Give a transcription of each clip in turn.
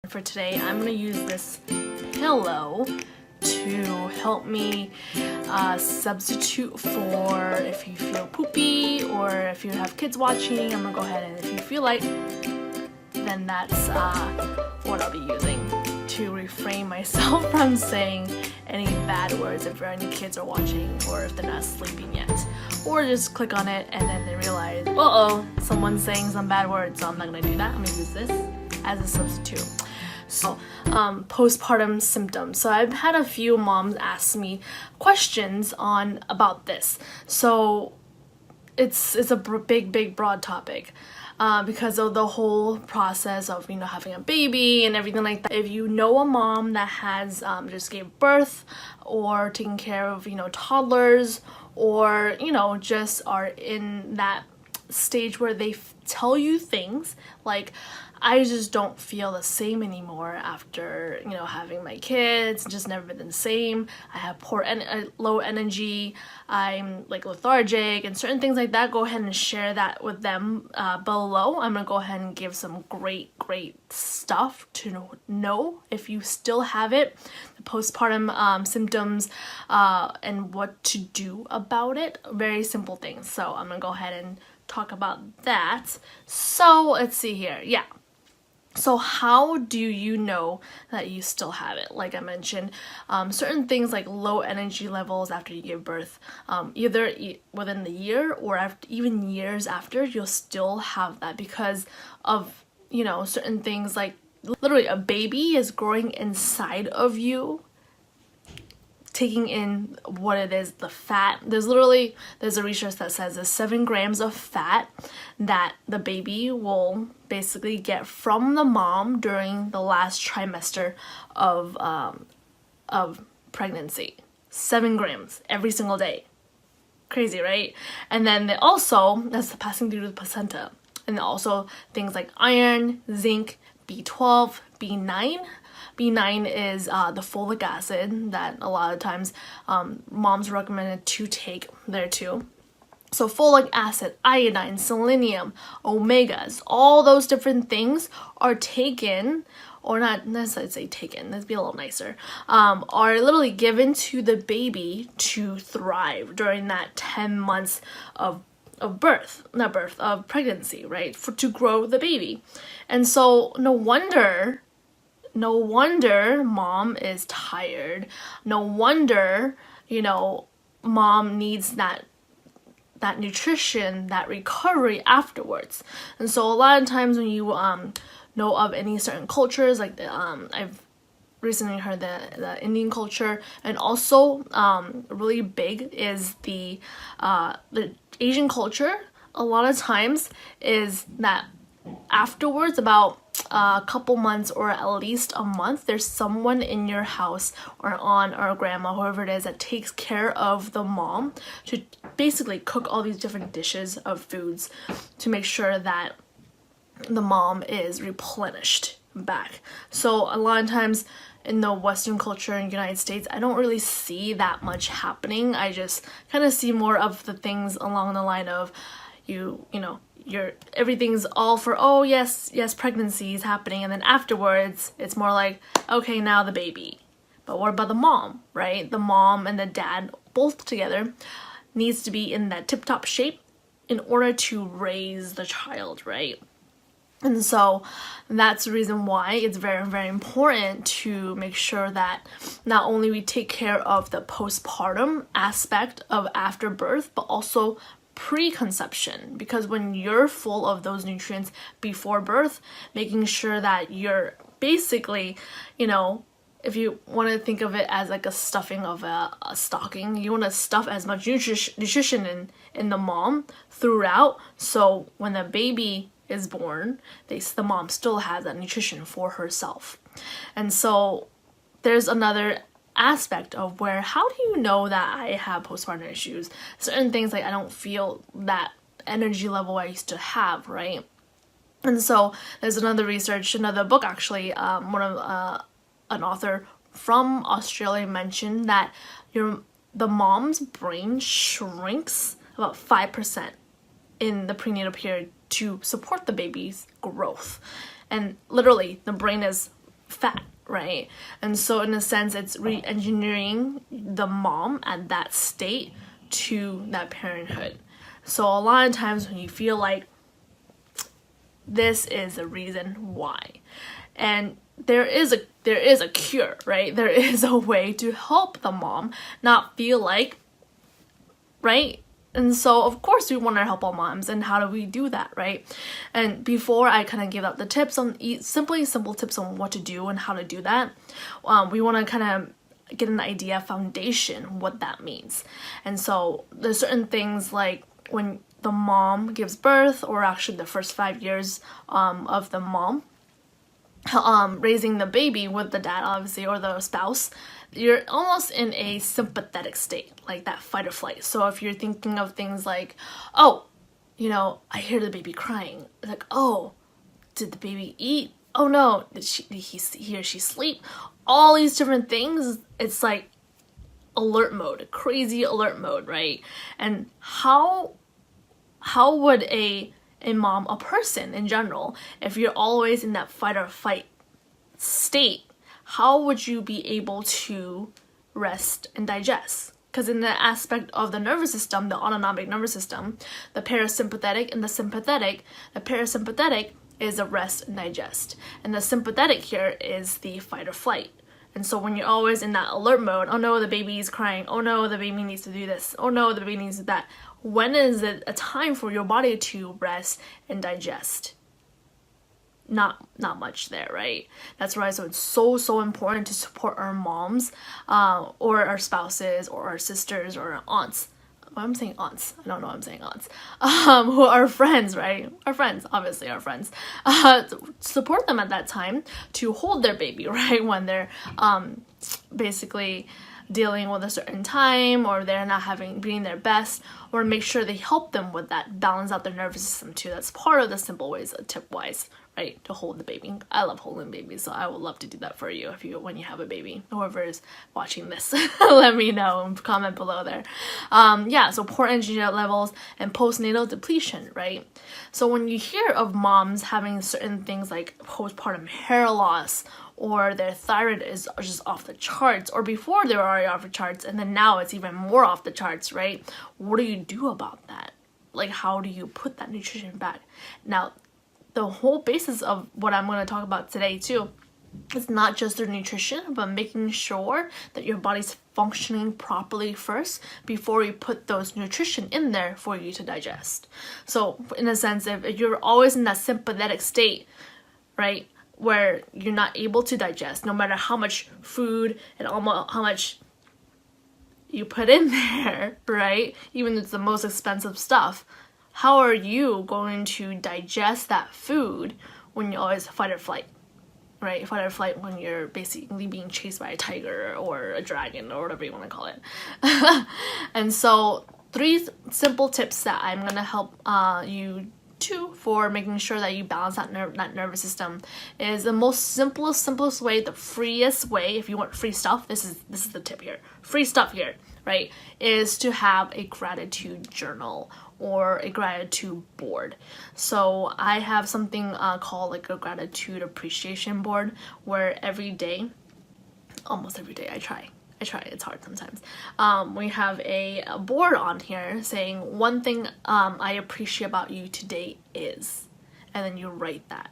For today, I'm going to use this pillow to help me substitute for if you feel poopy or if you have kids watching. I'm going to go ahead and if you feel like, then that's what I'll be using to refrain myself from saying any bad words if any kids are watching or if they're not sleeping yet. Or just click on it and then they realize, uh-oh, someone's saying some bad words, so I'm not going to do that. I'm going to use this as a substitute. So, postpartum symptoms. So I've had a few moms ask me questions about this. So it's a big broad topic because of the whole process of having a baby and everything like that. If you know a mom that has just gave birth or taking care of toddlers or just are in that stage where they tell you things like, I just don't feel the same anymore after having my kids. Just never been the same. I have low energy. I'm like lethargic and certain things like that. Go ahead and share that with them below. I'm gonna go ahead and give some great stuff to know if you still have it, the postpartum symptoms, and what to do about it. Very simple things. So I'm gonna go ahead and talk about that. So let's see here. Yeah. So how do you know that you still have it? Like I mentioned, certain things like low energy levels after you give birth, either within the year or even years after, you'll still have that because of, certain things like literally a baby is growing inside of you, taking in what it is, the fat. There's a research that says there's 7 grams of fat that the baby will basically get from the mom during the last trimester of pregnancy. 7 grams every single day. Crazy, right? And then that's passing through the placenta. And also things like iron, zinc, B12, B9. B9 is the folic acid that a lot of times moms recommended to take there too. So folic acid, iodine, selenium, omegas, all those different things are taken, or not necessarily say taken, let's be a little nicer, are literally given to the baby to thrive during that 10 months of pregnancy, right? To grow the baby. And so no wonder mom is tired. No wonder, mom needs that nutrition, that recovery afterwards. And so a lot of times when you know of any certain cultures, like I've recently heard the Indian culture, and also really big is the Asian culture. A lot of times is that afterwards, about a couple months or at least a month, there's someone in your house or aunt or grandma, whoever it is, that takes care of the mom to basically cook all these different dishes of foods to make sure that the mom is replenished back. So a lot of times in the Western culture in the United States, I don't really see that much happening. I just kind of see more of the things along the line of everything's all for, oh yes, pregnancy is happening, and then afterwards it's more like, okay, now the baby. But what about the mom, right? The mom and the dad both together needs to be in that tip-top shape in order to raise the child, right? And so that's the reason why it's very important to make sure that not only we take care of the postpartum aspect of after birth, but also preconception, because when you're full of those nutrients before birth, making sure that you're basically, if you want to think of it as like a stuffing of a stocking, you want to stuff as much nutrition in the mom throughout, so when the baby is born, the mom still has that nutrition for herself. And so there's another aspect of where, how do you know that I have postpartum issues? Certain things like I don't feel that energy level I used to have, right? And so there's another book actually, an author from Australia mentioned that the mom's brain shrinks about 5% in the prenatal period to support the baby's growth. And literally the brain is fat, right? And so in a sense, it's re-engineering the mom at that state to that parenthood. So a lot of times when you feel like this is the reason why, and there is a cure, right? There is a way to help the mom not feel like, right? And so of course we want to help our moms, and how do we do that, right? And before I kind of give out the tips on simple tips on what to do and how to do that, we want to kind of get an idea, foundation, what that means. And so there's certain things like when the mom gives birth, or actually the first 5 years of the mom raising the baby with the dad, obviously, or the spouse, you're almost in a sympathetic state, like that fight or flight. So if you're thinking of things like, oh, I hear the baby crying, like, oh, did the baby eat? Oh no, did he or she sleep? All these different things, it's like alert mode, crazy alert mode, right? And how would a mom, a person in general, if you're always in that fight or flight state, how would you be able to rest and digest? Because in the aspect of the nervous system, the autonomic nervous system, the parasympathetic and the sympathetic, the parasympathetic is a rest and digest, and the sympathetic here is the fight or flight. And so when you're always in that alert mode, oh no, the baby is crying, oh no, the baby needs to do this, oh no, the baby needs to do that, when is it a time for your body to rest and digest? Not much there, right? That's why it's so important to support our moms, or our spouses, or our sisters, or our aunts. I'm saying aunts. I don't know why I'm saying aunts. Who are friends, right? Our friends, obviously our friends. Support them at that time to hold their baby, right? When they're basically dealing with a certain time, or they're not being their best, or make sure they help them with that, balance out their nervous system too. That's part of the simple ways, tip wise, right, to hold the baby. I love holding babies, so I would love to do that for you when you have a baby. Whoever is watching this, let me know and comment below there. So poor energy levels and postnatal depletion, right? So when you hear of moms having certain things like postpartum hair loss, or their thyroid is just off the charts, or before they were already off the charts, and then now it's even more off the charts, right? What do you do about that? Like, how do you put that nutrition back? Now, the whole basis of what I'm going to talk about today too, it's not just their nutrition, but making sure that your body's functioning properly first before you put those nutrition in there for you to digest. So in a sense, if you're always in that sympathetic state, right, where you're not able to digest, no matter how much food and how much you put in there, right, even if it's the most expensive stuff, how are you going to digest that food when you're always fight or flight? Right, fight or flight when you're basically being chased by a tiger or a dragon or whatever you want to call it. And so 3 simple tips that I'm going to help you for making sure that you balance that nervous system is the most simplest way, the freest way. If you want free stuff, this is the tip here. Free stuff here, right, is to have a gratitude journal or a gratitude board. So I have something called like a gratitude appreciation board, where almost every day I try, it's hard sometimes. We have a board on here saying one thing I appreciate about you today is, and then you write that.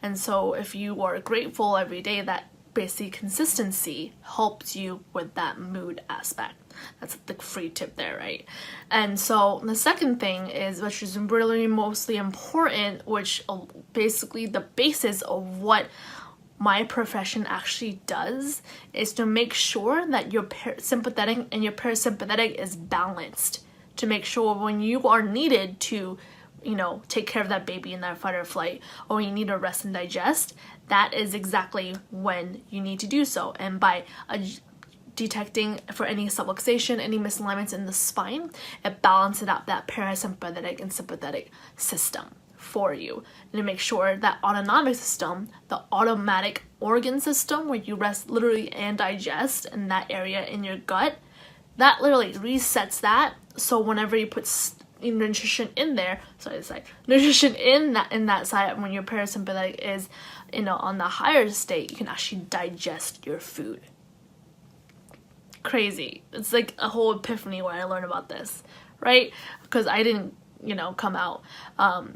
And so if you are grateful every day, that basic consistency helps you with that mood aspect. That's the free tip there, right? And so the second thing is, which is really mostly important, which basically the basis of what my profession actually does, is to make sure that your sympathetic and your parasympathetic is balanced, to make sure when you are needed to, take care of that baby in that fight or flight, or you need to rest and digest, that is exactly when you need to do so. And by detecting for any subluxation, any misalignments in the spine, it balances out that parasympathetic and sympathetic system for you, and to make sure that autonomic system, the automatic organ system where you rest literally and digest in that area in your gut, that literally resets that. So whenever you put nutrition in there, nutrition in that side, when your parasympathetic is on the higher state, you can actually digest your food. Crazy. It's like a whole epiphany when I learned about this, right? Because I didn't come out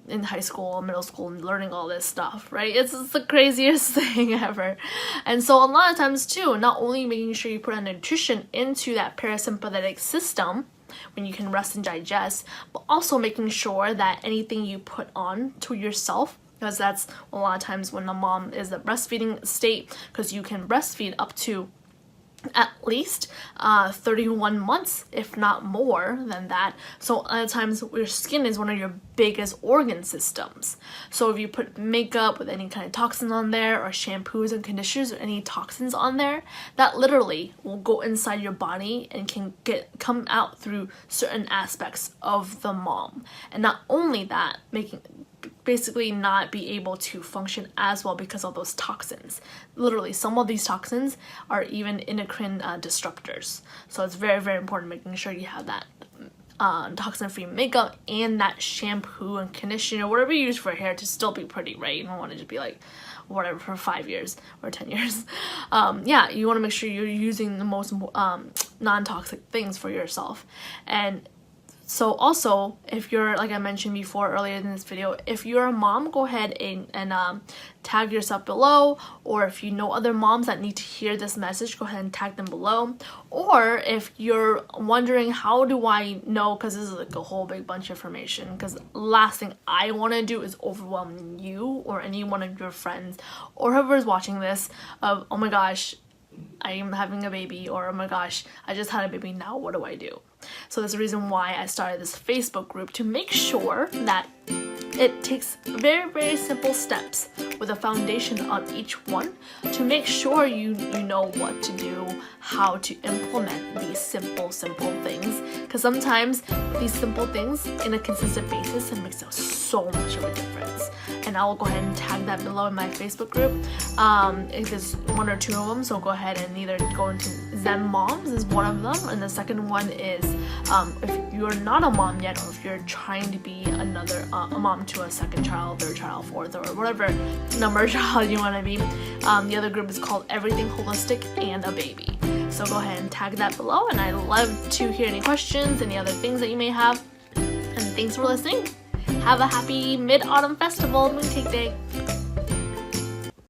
in high school or middle school and learning all this stuff, right? It's the craziest thing ever. And so a lot of times too, not only making sure you put a nutrition into that parasympathetic system when you can rest and digest, but also making sure that anything you put on to yourself, because that's a lot of times when a mom is a breastfeeding state, because you can breastfeed up to at least 31 months, if not more than that. So a lot of times your skin is one of your biggest organ systems. So if you put makeup with any kind of toxins on there, or shampoos and conditioners or any toxins on there, that literally will go inside your body and can come out through certain aspects of the mom. And not only that, basically not be able to function as well because of those toxins. Literally, some of these toxins are even endocrine disruptors. So it's very, very important making sure you have that toxin-free makeup and that shampoo and conditioner, whatever you use for hair, to still be pretty, right? You don't want to just be like whatever for 5 years or 10 years. Yeah, you want to make sure you're using the most non-toxic things for yourself. And so also, if you're, like I mentioned before earlier in this video, if you're a mom, go ahead and tag yourself below. Or if you know other moms that need to hear this message, go ahead and tag them below. Or if you're wondering, how do I know, because this is like a whole big bunch of information, because last thing I want to do is overwhelm you or any one of your friends or whoever's watching this of, oh my gosh, I am having a baby, or oh my gosh, I just had a baby, now what do I do? So that's the reason why I started this Facebook group, to make sure that it takes very, very simple steps with a foundation on each one to make sure you know what to do, how to implement these simple things. Because sometimes these simple things in a consistent basis, it makes so much of a difference. And I will go ahead and tag that below in my Facebook group. If there's one or two of them, so go ahead and either go into Zen Moms is one of them, and the second one is if you're not a mom yet, or if you're trying to be a mom to a second child, third child, fourth, or whatever number child you want to be. The other group is called Everything Holistic and a Baby. So go ahead and tag that below, and I'd love to hear any questions, any other things that you may have. And thanks for listening. Have a happy Mid-Autumn Festival Mooncake Day.